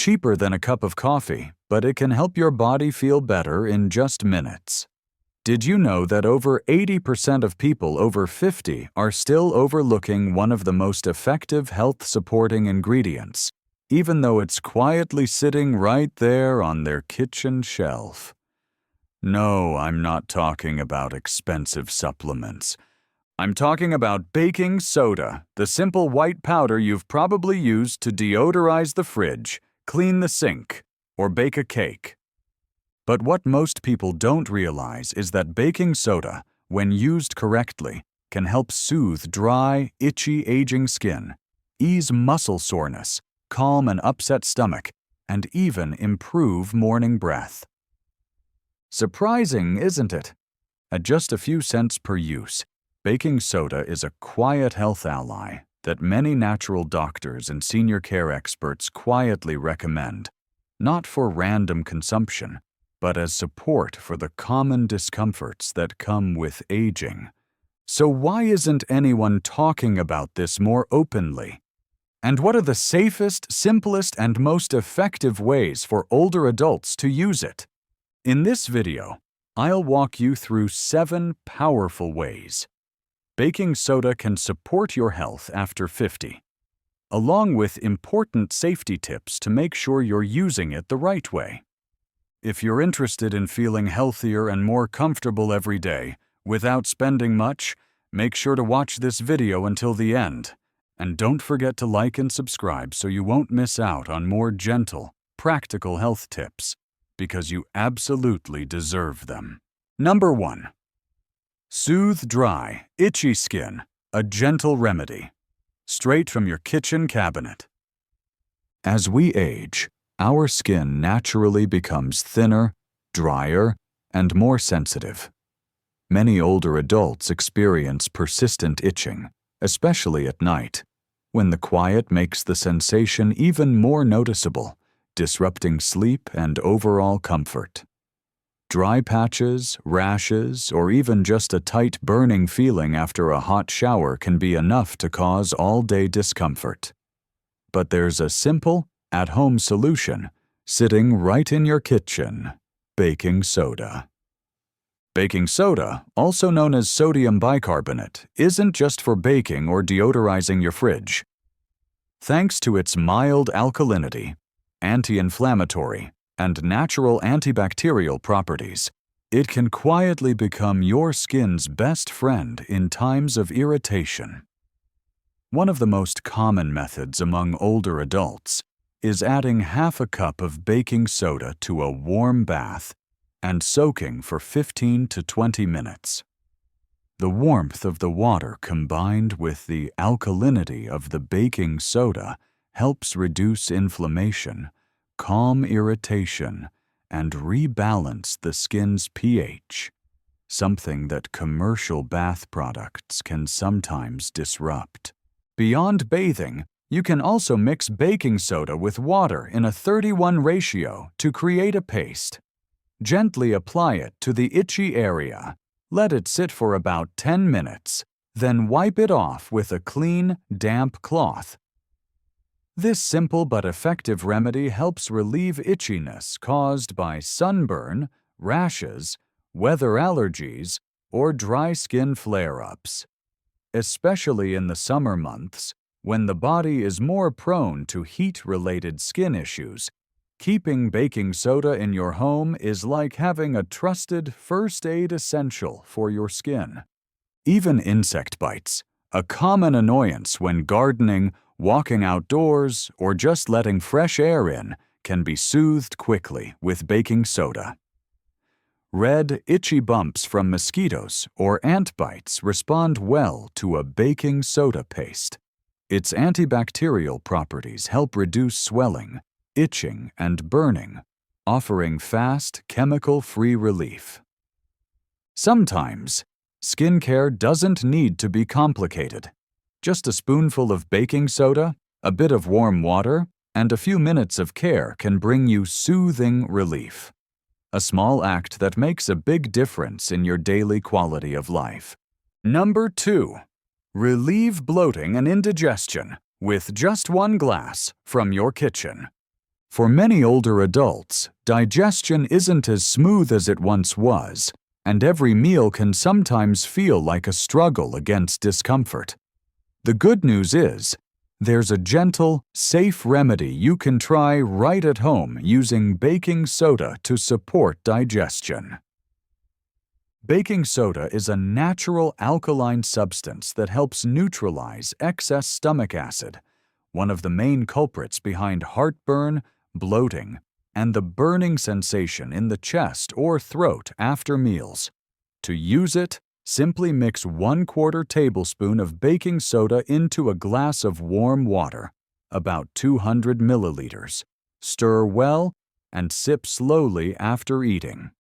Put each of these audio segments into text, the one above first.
cheaper than a cup of coffee, but it can help your body feel better in just minutes. Did you know that over 80% of people over 50 are still overlooking one of the most effective health-supporting ingredients, even though it's quietly sitting right there on their kitchen shelf? No, I'm not talking about expensive supplements. I'm talking about baking soda, the simple white powder you've probably used to deodorize the fridge, clean the sink, or bake a cake. But what most people don't realize is that baking soda, when used correctly, can help soothe dry, itchy, aging skin, ease muscle soreness, calm an upset stomach, and even improve morning breath. Surprising, isn't it? At just a few cents per use, baking soda is a quiet health ally that many natural doctors and senior care experts quietly recommend, not for random consumption, but as support for the common discomforts that come with aging. So why isn't anyone talking about this more openly? And what are the safest, simplest, and most effective ways for older adults to use it? In this video, I'll walk you through 7 powerful ways baking soda can support your health after 50, along with important safety tips to make sure you're using it the right way. If you're interested in feeling healthier and more comfortable every day without spending much, make sure to watch this video until the end. And don't forget to like and subscribe so you won't miss out on more gentle, practical health tips, because you absolutely deserve them. Number 1. Soothe dry, itchy skin, a gentle remedy. Straight from your kitchen cabinet. As we age, our skin naturally becomes thinner, drier, and more sensitive. Many older adults experience persistent itching, especially at night, when the quiet makes the sensation even more noticeable, disrupting sleep and overall comfort. Dry patches, rashes, or even just a tight burning feeling after a hot shower can be enough to cause all-day discomfort. But there's a simple, at-home solution sitting right in your kitchen: baking soda. Baking soda, also known as sodium bicarbonate, isn't just for baking or deodorizing your fridge. Thanks to its mild alkalinity, anti-inflammatory, and natural antibacterial properties, it can quietly become your skin's best friend in times of irritation. One of the most common methods among older adults is adding half a cup of baking soda to a warm bath and soaking for 15 to 20 minutes. The warmth of the water combined with the alkalinity of the baking soda helps reduce inflammation, calm irritation, and rebalance the skin's pH, something that commercial bath products can sometimes disrupt. Beyond bathing, you can also mix baking soda with water in a 30:1 ratio to create a paste. Gently apply it to the itchy area. Let it sit for about 10 minutes, then wipe it off with a clean, damp cloth. This simple but effective remedy helps relieve itchiness caused by sunburn, rashes, weather allergies, or dry skin flare-ups. Especially in the summer months, when the body is more prone to heat-related skin issues, keeping baking soda in your home is like having a trusted first aid essential for your skin. Even insect bites, a common annoyance when gardening, walking outdoors, or just letting fresh air in, can be soothed quickly with baking soda. Red, itchy bumps from mosquitoes or ant bites respond well to a baking soda paste. Its antibacterial properties help reduce swelling, itching, and burning, offering fast, chemical-free relief. Sometimes, skincare doesn't need to be complicated. Just a spoonful of baking soda, a bit of warm water, and a few minutes of care can bring you soothing relief. A small act that makes a big difference in your daily quality of life. Number 2. Relieve bloating and indigestion with just 1 glass from your kitchen. For many older adults, digestion isn't as smooth as it once was, and every meal can sometimes feel like a struggle against discomfort. The good news is, there's a gentle, safe remedy you can try right at home using baking soda to support digestion. Baking soda is a natural alkaline substance that helps neutralize excess stomach acid, one of the main culprits behind heartburn, bloating, and the burning sensation in the chest or throat after meals. To use it, simply mix 1/4 tablespoon of baking soda into a glass of warm water, about 200 milliliters. Stir well and sip slowly after eating.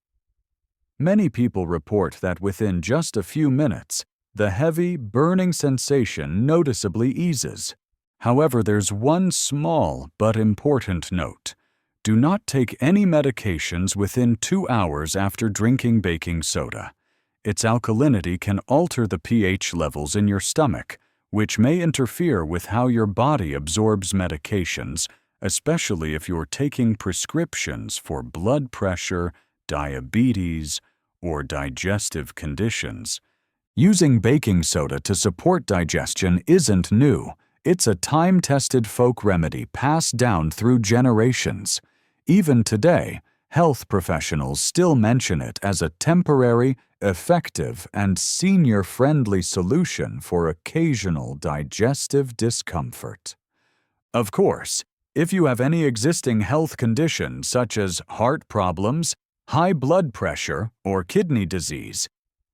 Many people report that within just a few minutes, the heavy, burning sensation noticeably eases. However, there's one small but important note. Do not take any medications within 2 hours after drinking baking soda. Its alkalinity can alter the pH levels in your stomach, which may interfere with how your body absorbs medications, especially if you're taking prescriptions for blood pressure, diabetes, or digestive conditions. Using baking soda to support digestion isn't new. It's a time-tested folk remedy passed down through generations. Even today, health professionals still mention it as a temporary, effective, and senior-friendly solution for occasional digestive discomfort. Of course, if you have any existing health conditions such as heart problems, high blood pressure, or kidney disease,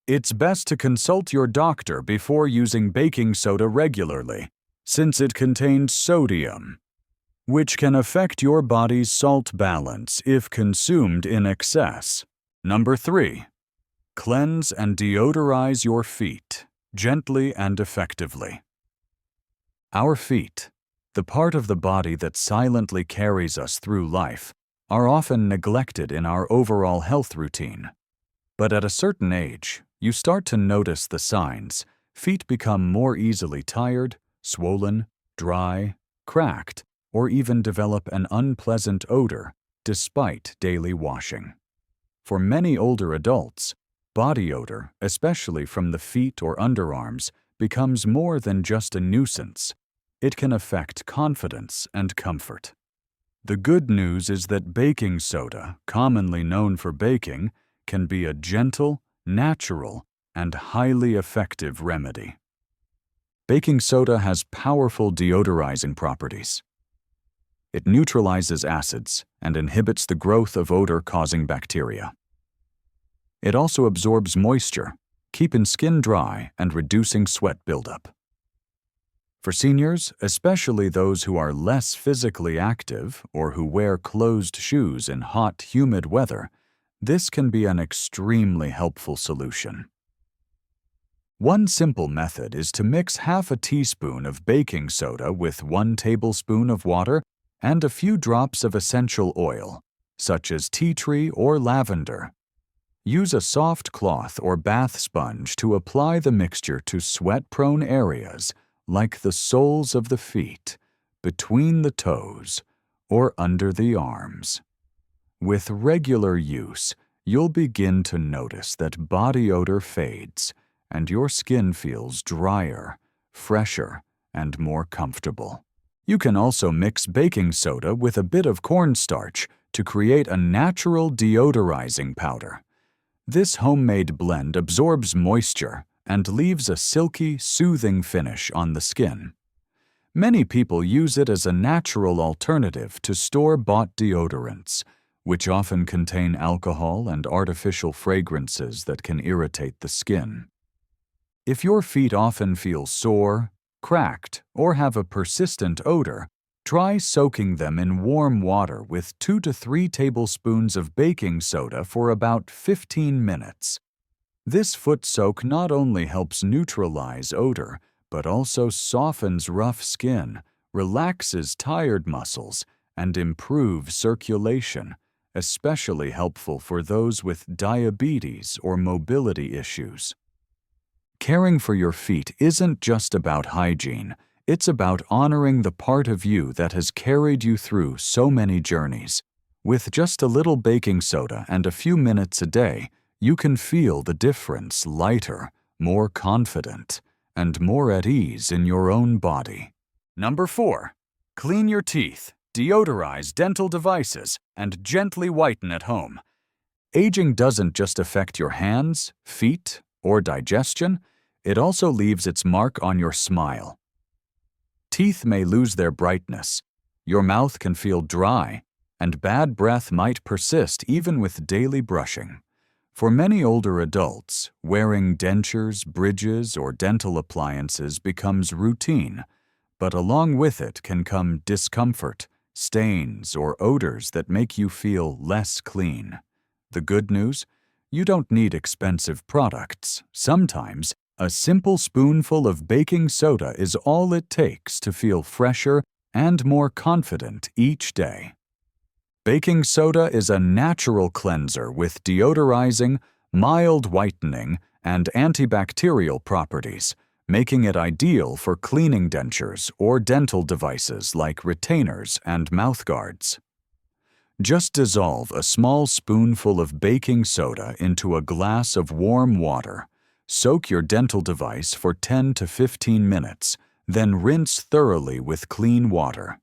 it's best to consult your doctor before using baking soda regularly, since it contains sodium, which can affect your body's salt balance if consumed in excess. Number 3. Cleanse and deodorize your feet, gently and effectively. Our feet, the part of the body that silently carries us through life, are often neglected in our overall health routine. But at a certain age, you start to notice the signs. Feet become more easily tired, swollen, dry, cracked, or even develop an unpleasant odor despite daily washing. For many older adults, body odor, especially from the feet or underarms, becomes more than just a nuisance. It can affect confidence and comfort. The good news is that baking soda, commonly known for baking, can be a gentle, natural, and highly effective remedy. Baking soda has powerful deodorizing properties. It neutralizes acids and inhibits the growth of odor-causing bacteria. It also absorbs moisture, keeping skin dry and reducing sweat buildup. For seniors, especially those who are less physically active or who wear closed shoes in hot, humid weather, this can be an extremely helpful solution. One simple method is to mix half a teaspoon of baking soda with 1 tablespoon of water and a few drops of essential oil, such as tea tree or lavender. Use a soft cloth or bath sponge to apply the mixture to sweat-prone areas like the soles of the feet, between the toes, or under the arms. With regular use, you'll begin to notice that body odor fades and your skin feels drier, fresher, and more comfortable. You can also mix baking soda with a bit of cornstarch to create a natural deodorizing powder. This homemade blend absorbs moisture and leaves a silky, soothing finish on the skin. Many people use it as a natural alternative to store-bought deodorants, which often contain alcohol and artificial fragrances that can irritate the skin. If your feet often feel sore, cracked, or have a persistent odor, try soaking them in warm water with 2 to 3 tablespoons of baking soda for about 15 minutes. This foot soak not only helps neutralize odor, but also softens rough skin, relaxes tired muscles, and improves circulation, especially helpful for those with diabetes or mobility issues. Caring for your feet isn't just about hygiene, It's about honoring the part of you that has carried you through so many journeys. With just a little baking soda and a few minutes a day, you can feel the difference: lighter, more confident, and more at ease in your own body. Number 4. Clean your teeth, deodorize dental devices, and gently whiten at home. Aging doesn't just affect your hands, feet, or digestion, it also leaves its mark on your smile. Teeth may lose their brightness, your mouth can feel dry, and bad breath might persist even with daily brushing. For many older adults, wearing dentures, bridges, or dental appliances becomes routine, but along with it can come discomfort, stains, or odors that make you feel less clean. The good news? You don't need expensive products. Sometimes, a simple spoonful of baking soda is all it takes to feel fresher and more confident each day. Baking soda is a natural cleanser with deodorizing, mild whitening, and antibacterial properties, making it ideal for cleaning dentures or dental devices like retainers and mouthguards. Just dissolve a small spoonful of baking soda into a glass of warm water. Soak your dental device for 10 to 15 minutes, then rinse thoroughly with clean water.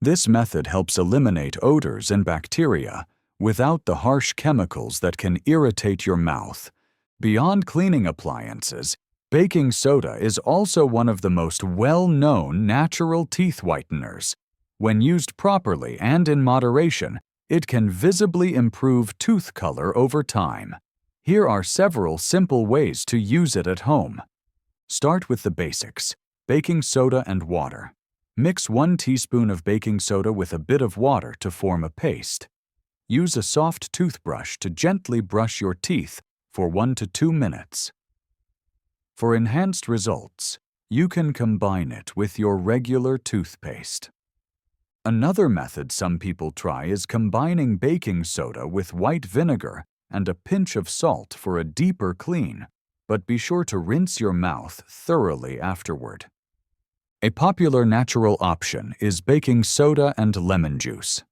This method helps eliminate odors and bacteria without the harsh chemicals that can irritate your mouth. Beyond cleaning appliances, baking soda is also one of the most well-known natural teeth whiteners. When used properly and in moderation, it can visibly improve tooth color over time. Here are several simple ways to use it at home. Start with the basics: baking soda and water. Mix 1 teaspoon of baking soda with a bit of water to form a paste. Use a soft toothbrush to gently brush your teeth for 1 to 2 minutes. For enhanced results, you can combine it with your regular toothpaste. Another method some people try is combining baking soda with white vinegar and a pinch of salt for a deeper clean, but be sure to rinse your mouth thoroughly afterward. A popular natural option is baking soda and lemon juice.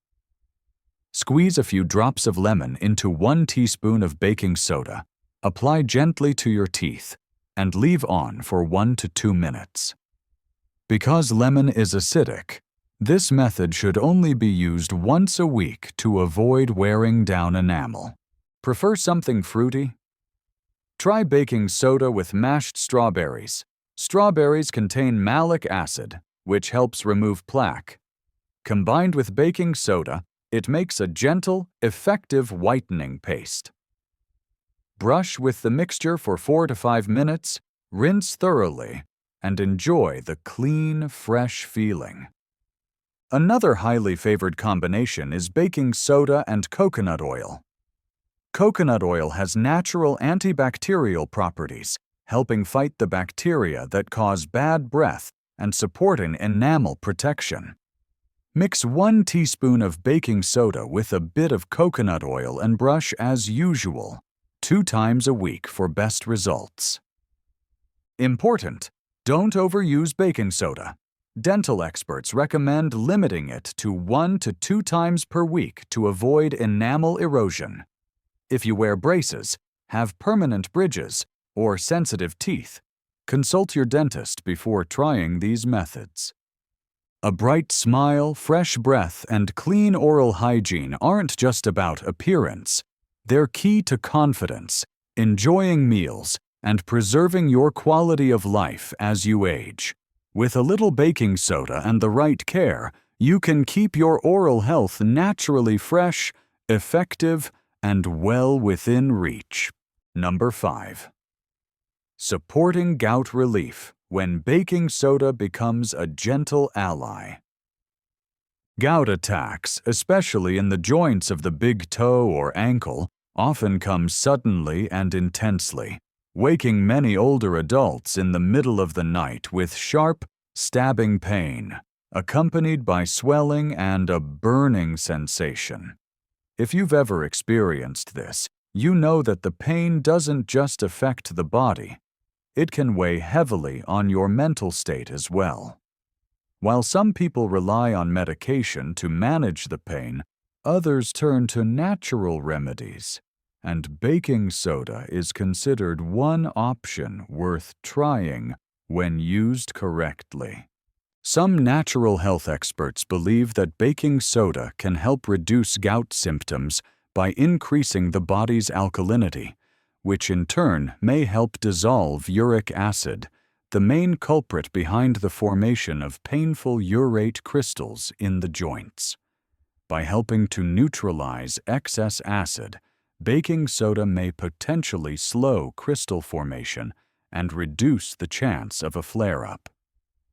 Squeeze a few drops of lemon into 1 teaspoon of baking soda, apply gently to your teeth, and leave on for 1 to 2 minutes. Because lemon is acidic, this method should only be used once a week to avoid wearing down enamel. Prefer something fruity? Try baking soda with mashed strawberries. Strawberries contain malic acid, which helps remove plaque. Combined with baking soda, it makes a gentle, effective whitening paste. Brush with the mixture for 4 to 5 minutes, rinse thoroughly, and enjoy the clean, fresh feeling. Another highly favored combination is baking soda and coconut oil. Coconut oil has natural antibacterial properties, helping fight the bacteria that cause bad breath and supporting enamel protection. Mix 1 teaspoon of baking soda with a bit of coconut oil and brush as usual, 2 times a week for best results. Important: don't overuse baking soda. Dental experts recommend limiting it to 1 to 2 times per week to avoid enamel erosion. If you wear braces, have permanent bridges, or sensitive teeth, consult your dentist before trying these methods. A bright smile, fresh breath, and clean oral hygiene aren't just about appearance. They're key to confidence, enjoying meals, and preserving your quality of life as you age. With a little baking soda and the right care, you can keep your oral health naturally fresh, effective, and well within reach. Number 5. Supporting gout relief when baking soda becomes a gentle ally. Gout attacks, especially in the joints of the big toe or ankle, often come suddenly and intensely, waking many older adults in the middle of the night with sharp, stabbing pain, accompanied by swelling and a burning sensation. If you've ever experienced this, you know that the pain doesn't just affect the body. It can weigh heavily on your mental state as well. While some people rely on medication to manage the pain, others turn to natural remedies, and baking soda is considered one option worth trying when used correctly. Some natural health experts believe that baking soda can help reduce gout symptoms by increasing the body's alkalinity, which in turn may help dissolve uric acid, the main culprit behind the formation of painful urate crystals in the joints. By helping to neutralize excess acid, baking soda may potentially slow crystal formation and reduce the chance of a flare-up.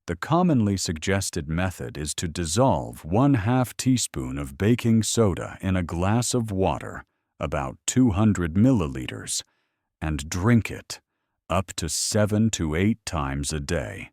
The commonly suggested method is to dissolve 1/2 teaspoon of baking soda in a glass of water, about 200 milliliters, and drink it up to 7 to 8 times a day.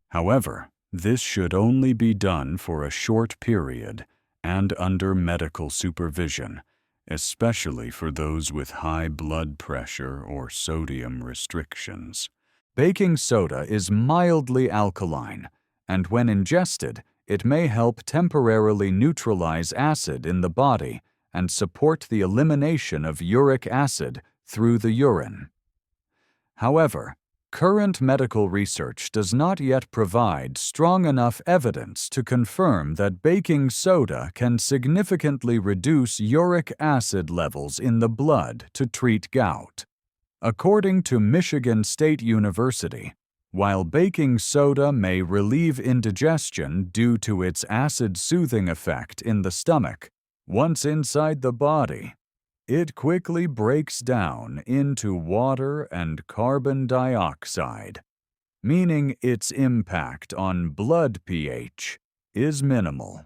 However, this should only be done for a short period and under medical supervision, especially for those with high blood pressure or sodium restrictions. Baking soda is mildly alkaline, and when ingested, it may help temporarily neutralize acid in the body and support the elimination of uric acid through the urine. However, current medical research does not yet provide strong enough evidence to confirm that baking soda can significantly reduce uric acid levels in the blood to treat gout. According to Michigan State University, while baking soda may relieve indigestion due to its acid-soothing effect in the stomach, once inside the body, it quickly breaks down into water and carbon dioxide, meaning its impact on blood pH is minimal.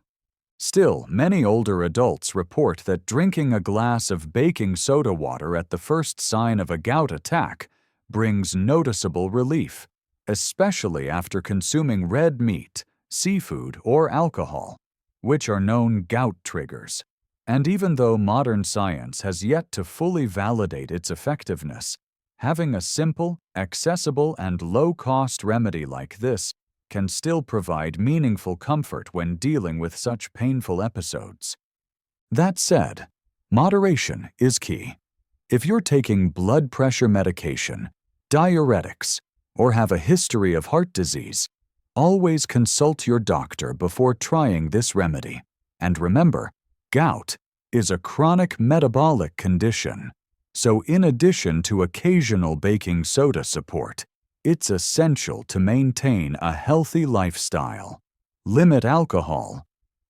Still, many older adults report that drinking a glass of baking soda water at the first sign of a gout attack brings noticeable relief, especially after consuming red meat, seafood, or alcohol, which are known gout triggers. And even though modern science has yet to fully validate its effectiveness, having a simple, accessible, and low-cost remedy like this can still provide meaningful comfort when dealing with such painful episodes. That said, moderation is key. If you're taking blood pressure medication, diuretics, or have a history of heart disease, always consult your doctor before trying this remedy. And remember, gout is a chronic metabolic condition, so in addition to occasional baking soda support, it's essential to maintain a healthy lifestyle, limit alcohol,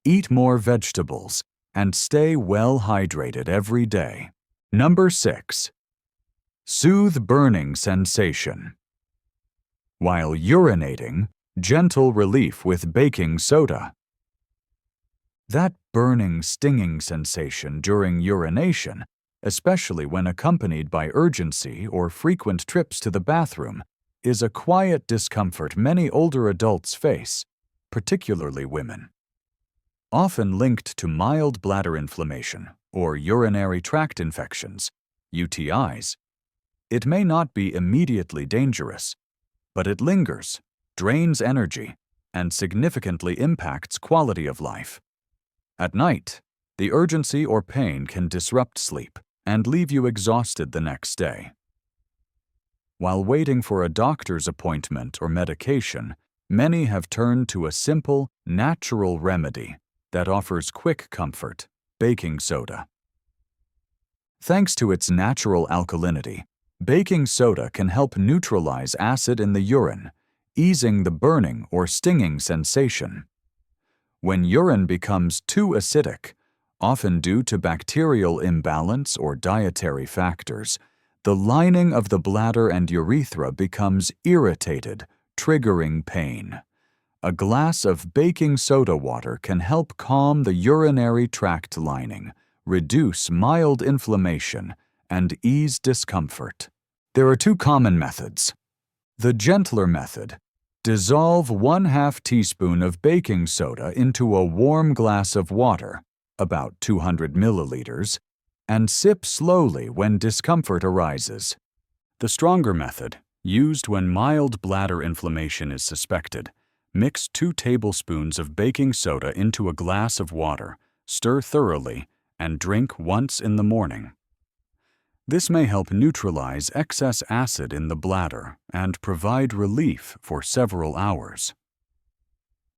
eat more vegetables, and stay well hydrated every day. Number 6. Soothe burning sensation. While urinating, gentle relief with baking soda. That burning, stinging sensation during urination, especially when accompanied by urgency or frequent trips to the bathroom, is a quiet discomfort many older adults face, particularly women. Often linked to mild bladder inflammation or urinary tract infections, UTIs, it may not be immediately dangerous, but it lingers, drains energy, and significantly impacts quality of life. At night, the urgency or pain can disrupt sleep and leave you exhausted the next day. While waiting for a doctor's appointment or medication, many have turned to a simple, natural remedy that offers quick comfort: baking soda. Thanks to its natural alkalinity, baking soda can help neutralize acid in the urine, easing the burning or stinging sensation. When urine becomes too acidic, often due to bacterial imbalance or dietary factors, the lining of the bladder and urethra becomes irritated, triggering pain. A glass of baking soda water can help calm the urinary tract lining, reduce mild inflammation, and ease discomfort. There are 2 common methods. The gentler method: dissolve 1/2 teaspoon of baking soda into a warm glass of water, about 200 milliliters, and sip slowly when discomfort arises. The stronger method, used when mild bladder inflammation is suspected, Mix 2 tablespoons of baking soda into a glass of water, stir thoroughly, and drink once in the morning. This may help neutralize excess acid in the bladder and provide relief for several hours.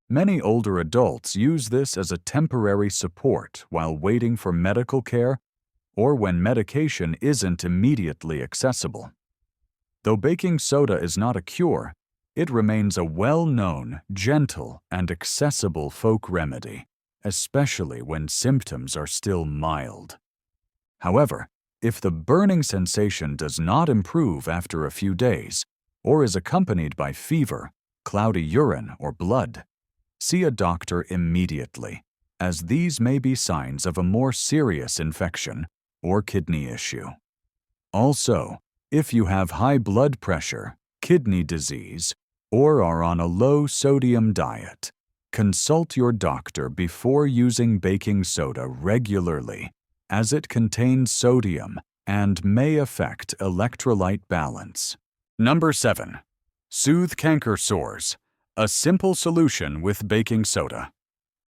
Many older adults use this as a temporary support while waiting for medical care or when medication isn't immediately accessible. Though baking soda is not a cure, it remains a well-known, gentle, and accessible folk remedy, especially when symptoms are still mild. However, if the burning sensation does not improve after a few days, or is accompanied by fever, cloudy urine, or blood, see a doctor immediately, as these may be signs of a more serious infection or kidney issue. Also, if you have high blood pressure, kidney disease, or are on a low-sodium diet, consult your doctor before using baking soda regularly, as it contains sodium and may affect electrolyte balance. Number 7. Soothe canker sores. A simple solution with baking soda.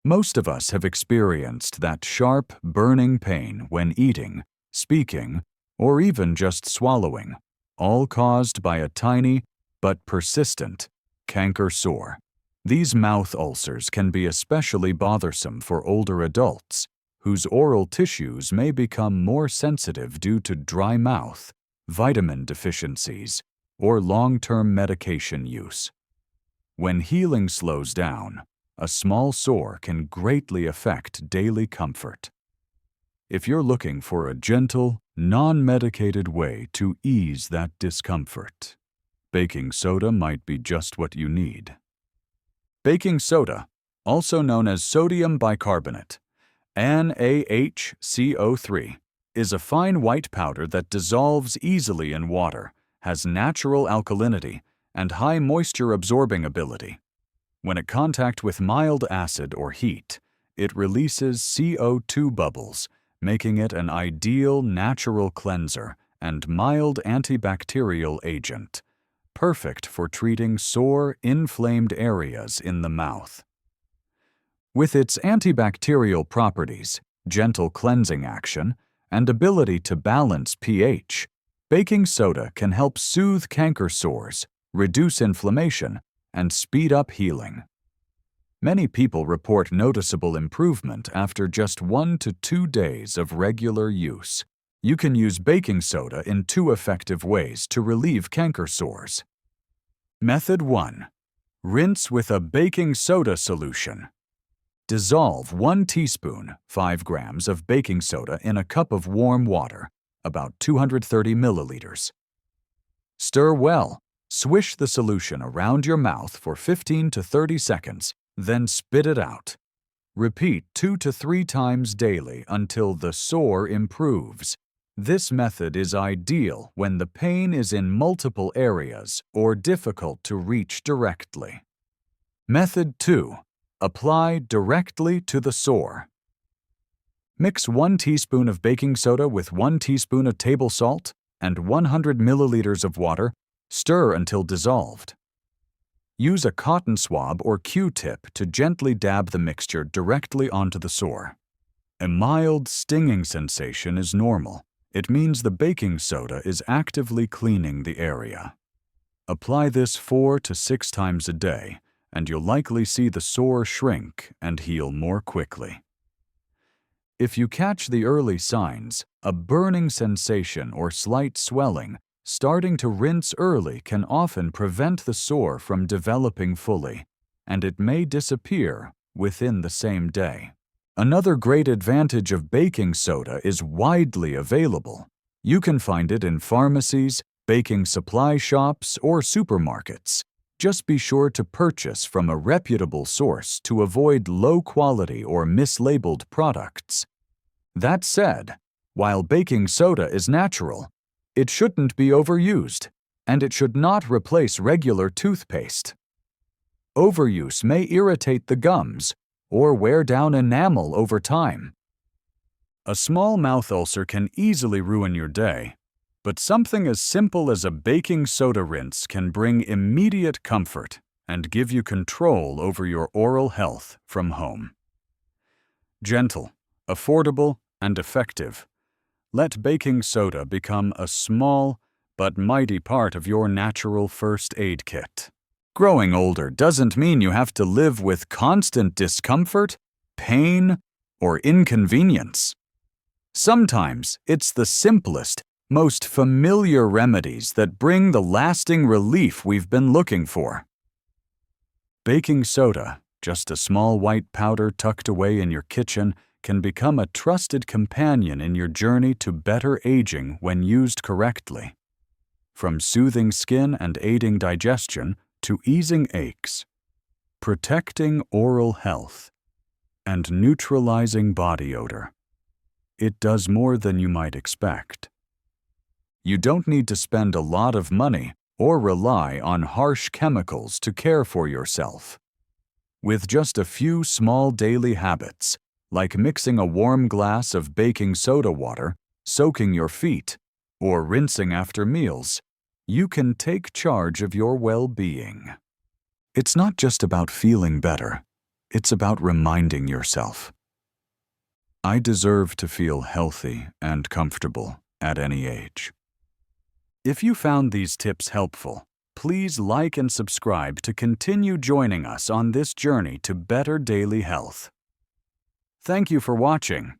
Most of us have experienced that sharp, burning pain when eating, speaking, or even just swallowing, all caused by a tiny but persistent canker sore. These mouth ulcers can be especially bothersome for older adults, whose oral tissues may become more sensitive due to dry mouth, vitamin deficiencies, or long-term medication use. When healing slows down, a small sore can greatly affect daily comfort. If you're looking for a gentle, non-medicated way to ease that discomfort, baking soda might be just what you need. Baking soda, also known as sodium bicarbonate, NaHCO3, is a fine white powder that dissolves easily in water, has natural alkalinity, and high moisture-absorbing ability. When at contact with mild acid or heat, it releases CO2 bubbles, making it an ideal natural cleanser and mild antibacterial agent, perfect for treating sore, inflamed areas in the mouth. With its antibacterial properties, gentle cleansing action, and ability to balance pH, baking soda can help soothe canker sores, reduce inflammation, and speed up healing. Many people report noticeable improvement after just 1 to 2 days of regular use. You can use baking soda in 2 effective ways to relieve canker sores. Method 1. Rinse with a baking soda solution. Dissolve 1 teaspoon, 5 grams of baking soda in a cup of warm water, about 230 milliliters. Stir well. Swish the solution around your mouth for 15 to 30 seconds, then spit it out. Repeat 2 to 3 times daily until the sore improves. This method is ideal when the pain is in multiple areas or difficult to reach directly. Method 2. Apply directly to the sore. Mix 1 teaspoon of baking soda with 1 teaspoon of table salt and 100 milliliters of water. Stir until dissolved. Use a cotton swab or Q-tip to gently dab the mixture directly onto the sore. A mild stinging sensation is normal. It means the baking soda is actively cleaning the area. Apply this 4 to 6 times a day, and you'll likely see the sore shrink and heal more quickly. If you catch the early signs, a burning sensation or slight swelling, starting to rinse early can often prevent the sore from developing fully, and it may disappear within the same day. Another great advantage of baking soda is widely available. You can find it in pharmacies, baking supply shops, or supermarkets. Just be sure to purchase from a reputable source to avoid low-quality or mislabeled products. That said, while baking soda is natural, it shouldn't be overused, and it should not replace regular toothpaste. Overuse may irritate the gums or wear down enamel over time. A small mouth ulcer can easily ruin your day, but something as simple as a baking soda rinse can bring immediate comfort and give you control over your oral health from home. Gentle, affordable, and effective. Let baking soda become a small but mighty part of your natural first aid kit. Growing older doesn't mean you have to live with constant discomfort, pain, or inconvenience. Sometimes it's the simplest, most familiar remedies that bring the lasting relief we've been looking for. Baking soda, just a small white powder tucked away in your kitchen, can become a trusted companion in your journey to better aging when used correctly. From soothing skin and aiding digestion to easing aches, protecting oral health, and neutralizing body odor, it does more than you might expect. You don't need to spend a lot of money or rely on harsh chemicals to care for yourself. With just a few small daily habits, like mixing a warm glass of baking soda water, soaking your feet, or rinsing after meals, you can take charge of your well-being. It's not just about feeling better, it's about reminding yourself, I deserve to feel healthy and comfortable at any age. If you found these tips helpful, please like and subscribe to continue joining us on this journey to better daily health. Thank you for watching.